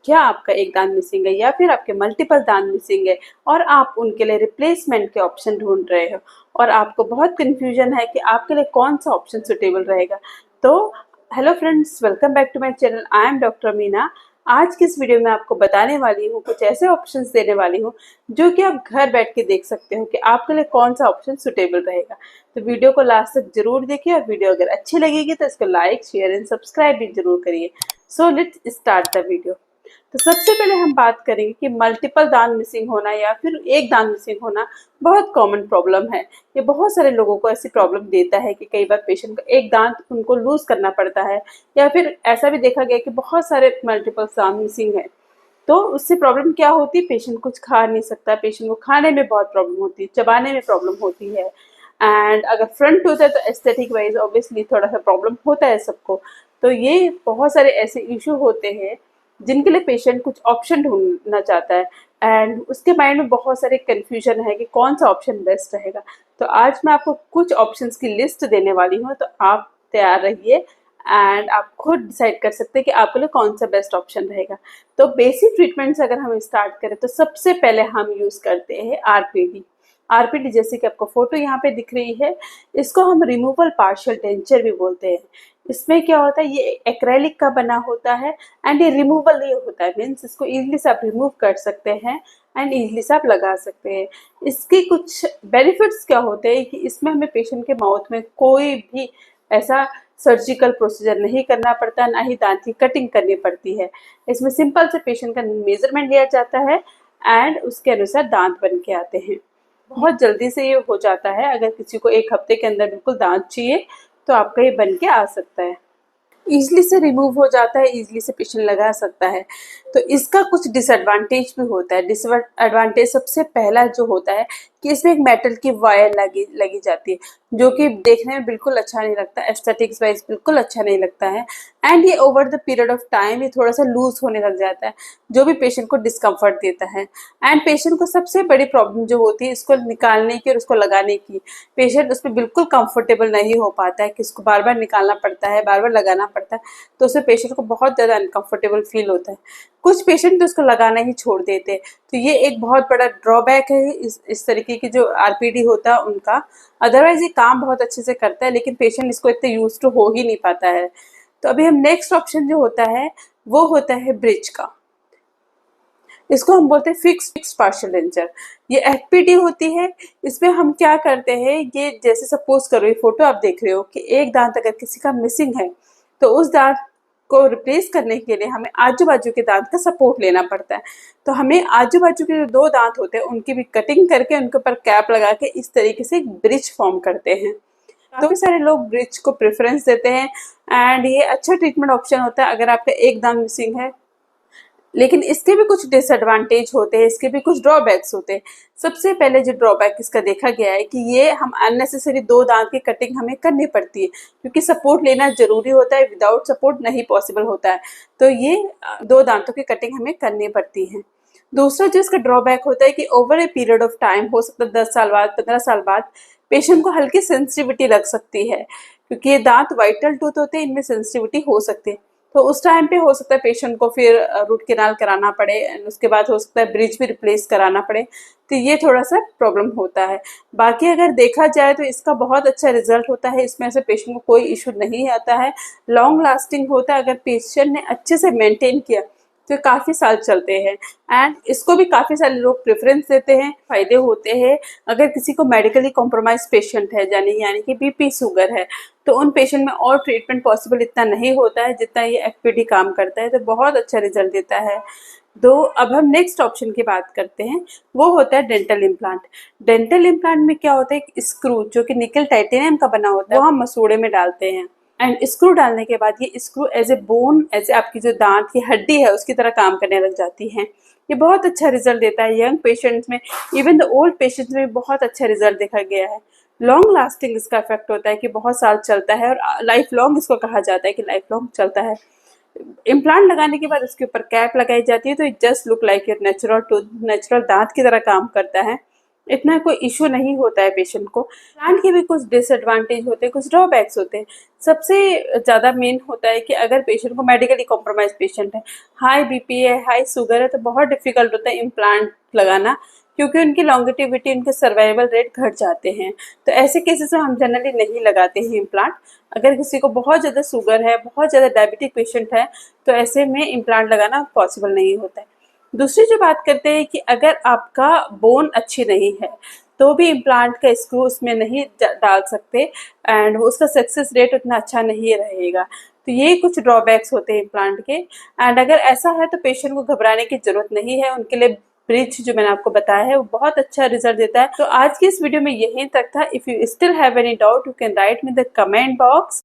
क्या आपका एक दांत मिसिंग है या फिर आपके मल्टीपल दांत मिसिंग है और आप उनके लिए रिप्लेसमेंट के ऑप्शन ढूंढ रहे हो और आपको बहुत कंफ्यूजन है कि आपके लिए कौन सा ऑप्शन सुटेबल रहेगा। तो hello friends, welcome back to my channel. I am doctor Meena. आज की इस वीडियो में आपको बताने वाली हूँ, कुछ ऐसे ऑप्शंस देने वाली हूँ जो कि आप घर बैठ के देख सकते हो कि आपके लिए कौन सा ऑप्शन सुटेबल रहेगा। तो वीडियो को लास्ट तक जरूर देखिए और वीडियो अगर अच्छी लगेगी तो इसको लाइक, शेयर एंड सब्सक्राइब भी जरूर करिए। So let's start the video. तो सबसे पहले हम बात करेंगे कि मल्टीपल दांत मिसिंग होना या फिर एक दांत मिसिंग होना बहुत कॉमन प्रॉब्लम है। ये बहुत सारे लोगों को ऐसी प्रॉब्लम देता है कि कई बार पेशेंट का एक दांत उनको लूज करना पड़ता है या फिर ऐसा भी देखा गया कि बहुत सारे मल्टीपल दांत मिसिंग है। तो उससे प्रॉब्लम क्या होती है, पेशेंट कुछ खा नहीं सकता, पेशेंट को खाने में बहुत प्रॉब्लम होती है, चबाने में प्रॉब्लम होती है। एंड अगर फ्रंट होता है तो एस्थेटिक वाइज ऑब्वियसली थोड़ा सा प्रॉब्लम होता है सबको। तो ये बहुत सारे ऐसे इशू होते हैं जिनके लिए पेशेंट कुछ ऑप्शन ढूंढना चाहता है एंड उसके माइंड में बहुत सारे कन्फ्यूजन है कि कौन सा ऑप्शन बेस्ट रहेगा। तो आज मैं आपको कुछ ऑप्शंस की लिस्ट देने वाली हूँ, तो आप तैयार रहिए एंड आप खुद डिसाइड कर सकते हैं कि आपके लिए कौन सा बेस्ट ऑप्शन रहेगा। तो बेसिक ट्रीटमेंट से अगर हम स्टार्ट करें तो सबसे पहले हम यूज़ करते हैं आरपीडी। आरपीडी जैसे कि आपको फोटो यहाँ पे दिख रही है, इसको हम रिमूवल पार्शियल डेंचर भी बोलते हैं। इसमें क्या होता है, ये एक्रेलिक का बना होता है एंड ये रिमूवल ही होता है, मीन्स इसको इजीली से आप रिमूव कर सकते हैं एंड इजीली से आप लगा सकते हैं। इसके कुछ बेनिफिट्स क्या होते हैं कि इसमें हमें पेशेंट के माउथ में कोई भी ऐसा सर्जिकल प्रोसीजर नहीं करना पड़ता, ना ही दांत की कटिंग करनी पड़ती है। इसमें सिंपल से पेशेंट का मेजरमेंट लिया जाता है एंड उसके अनुसार दांत बन के आते हैं। बहुत जल्दी से ये हो जाता है। अगर किसी को एक हफ्ते के अंदर बिल्कुल दांत चाहिए तो आपका ये बन के आ सकता है, ईजिली से रिमूव हो जाता है, ईजिली से पेशेंट लगा सकता है। तो इसका कुछ डिसएडवांटेज भी होता है। डिसएडवांटेज सबसे पहला जो होता है कि इसमें एक मेटल की वायर लगी लगी जाती है जो कि देखने में बिल्कुल अच्छा नहीं लगता, एस्थेटिक्स वाइज बिल्कुल अच्छा नहीं लगता है एंड ये over the period of time ये थोड़ा सा लूज होने लग जाता है जो भी पेशेंट को डिस्कम्फर्ट देता है। एंड पेशेंट को सबसे बड़ी प्रॉब्लम जो होती है इसको निकालने की और उसको लगाने की, पेशेंट उसमें बिल्कुल कंफर्टेबल नहीं हो पाता है कि इसको बार बार निकालना पड़ता है, बार बार लगाना पड़ता है, तो उससे पेशेंट को बहुत ज़्यादा अनकंफर्टेबल फील होता है। कुछ पेशेंट तो उसको लगाना ही छोड़ देते हैं, तो ये एक बहुत बड़ा ड्रॉबैक है इस तरीके की जो आरपीडी होता है उनका। अदरवाइज ये काम बहुत अच्छे से करता है लेकिन पेशेंट इसको इतने यूज टू हो ही नहीं पाता है। तो अभी हम नेक्स्ट ऑप्शन जो होता है वो होता है ब्रिज का। इसको हम बोलते हैं फिक्स पार्शियल डेंचर। ये एफपीडी होती है। इसमें हम क्या करते हैं, ये जैसे सपोज करो ये फोटो आप देख रहे हो कि एक दांत अगर किसी का मिसिंग है तो उस दांत को रिप्लेस करने के लिए हमें आजू बाजू के दांत का सपोर्ट लेना पड़ता है। तो हमें आजू बाजू के जो दो दांत होते हैं उनकी भी कटिंग करके उनके ऊपर कैप लगा के इस तरीके से एक ब्रिज फॉर्म करते हैं। तो काफी सारे लोग ब्रिज को प्रेफरेंस देते हैं एंड ये अच्छा ट्रीटमेंट ऑप्शन होता है अगर आपका एक दांत मिसिंग है। लेकिन इसके भी कुछ डिसएडवांटेज होते हैं, इसके भी कुछ ड्रॉबैक्स होते हैं। सबसे पहले जो ड्रॉबैक इसका देखा गया है कि ये हम अननेसेसरी दो दांत की कटिंग हमें करनी पड़ती है क्योंकि सपोर्ट लेना जरूरी होता है, विदाउट सपोर्ट नहीं पॉसिबल होता है। तो ये दो दांतों की कटिंग हमें करनी पड़ती है। दूसरा जो इसका ड्रॉबैक होता है कि over a period of time, हो सकता है 10 साल बाद, 15 साल बाद, पेशेंट को हल्की सेंसिटिविटी लग सकती है क्योंकि ये दांत वाइटल टूथ होते हैं, इनमें सेंसिटिविटी हो सकती है। तो उस टाइम पे हो सकता है पेशेंट को फिर रूट कैनाल कराना पड़े एंड उसके बाद हो सकता है ब्रिज भी रिप्लेस कराना पड़े। तो ये थोड़ा सा प्रॉब्लम होता है। बाकी अगर देखा जाए तो इसका बहुत अच्छा रिजल्ट होता है, इसमें से पेशेंट को कोई इशू नहीं आता है, लॉन्ग लास्टिंग होता है। अगर पेशेंट ने अच्छे से मेंटेन किया तो काफ़ी साल चलते हैं एंड इसको भी काफ़ी सारे लोग प्रेफरेंस देते हैं। फायदे होते हैं अगर किसी को मेडिकली कॉम्प्रोमाइज पेशेंट है, यानी कि बीपी शुगर है, तो उन पेशेंट में और ट्रीटमेंट पॉसिबल इतना नहीं होता है जितना ये एफपीडी काम करता है, तो बहुत अच्छा रिजल्ट देता है। अब हम नेक्स्ट ऑप्शन की बात करते हैं, वो होता है डेंटल इम्प्लांट। डेंटल इम्प्लांट में क्या होता है, एक स्क्रू जो कि निकल टाइटेनियम का बना होता है वो हम मसूड़े में डालते हैं एंड स्क्रू डालने के बाद ये screw as a bone, as a आपकी जो दांत की हड्डी है उसकी तरह काम करने लग जाती है। ये बहुत अच्छा रिजल्ट देता है यंग पेशेंट्स में, इवन द ओल्ड पेशेंट्स में बहुत अच्छा रिजल्ट देखा गया है। लॉन्ग लास्टिंग इसका इफेक्ट होता है कि बहुत साल चलता है और लाइफ लॉन्ग इसको कहा जाता है कि लाइफ लॉन्ग चलता है। इम्प्लांट लगाने के बाद उसके ऊपर कैप लगाई जाती है तो it just look like your natural tooth, natural दांत की तरह काम करता है। इतना कोई इश्यू नहीं होता है पेशेंट को। प्लांट के भी कुछ डिसएडवांटेज होते हैं, कुछ ड्रॉबैक्स होते हैं। सबसे ज़्यादा मेन होता है कि अगर पेशेंट को मेडिकली कॉम्प्रोमाइज पेशेंट है, हाई बीपी है, हाई शुगर है, तो बहुत डिफिकल्ट होता है इम्प्लांट लगाना, क्योंकि उनकी लॉन्गेटिविटी, उनके सर्वाइवल रेट घट जाते हैं। तो ऐसे केसेस में हम जनरली नहीं लगाते हैं इम्प्लांट। अगर किसी को बहुत ज़्यादा शुगर है, बहुत ज़्यादा डायबिटिक पेशेंट है, तो ऐसे में इम्प्लांट लगाना पॉसिबल नहीं होता है। दूसरी जो बात करते हैं कि अगर आपका बोन अच्छी नहीं है, तो भी इम्प्लांट का स्क्रू उसमें नहीं डाल सकते, एंड उसका सक्सेस रेट उतना अच्छा नहीं रहेगा। तो ये कुछ ड्रॉबैक्स होते हैं इम्प्लांट के। एंड अगर ऐसा है तो पेशेंट को घबराने की जरूरत नहीं है, उनके लिए ब्रिज जो मैंने आपको बताया है वो बहुत अच्छा रिजल्ट देता है। तो आज की इस वीडियो में यहीं तक था। If you still have any doubt, you can write me the comment box.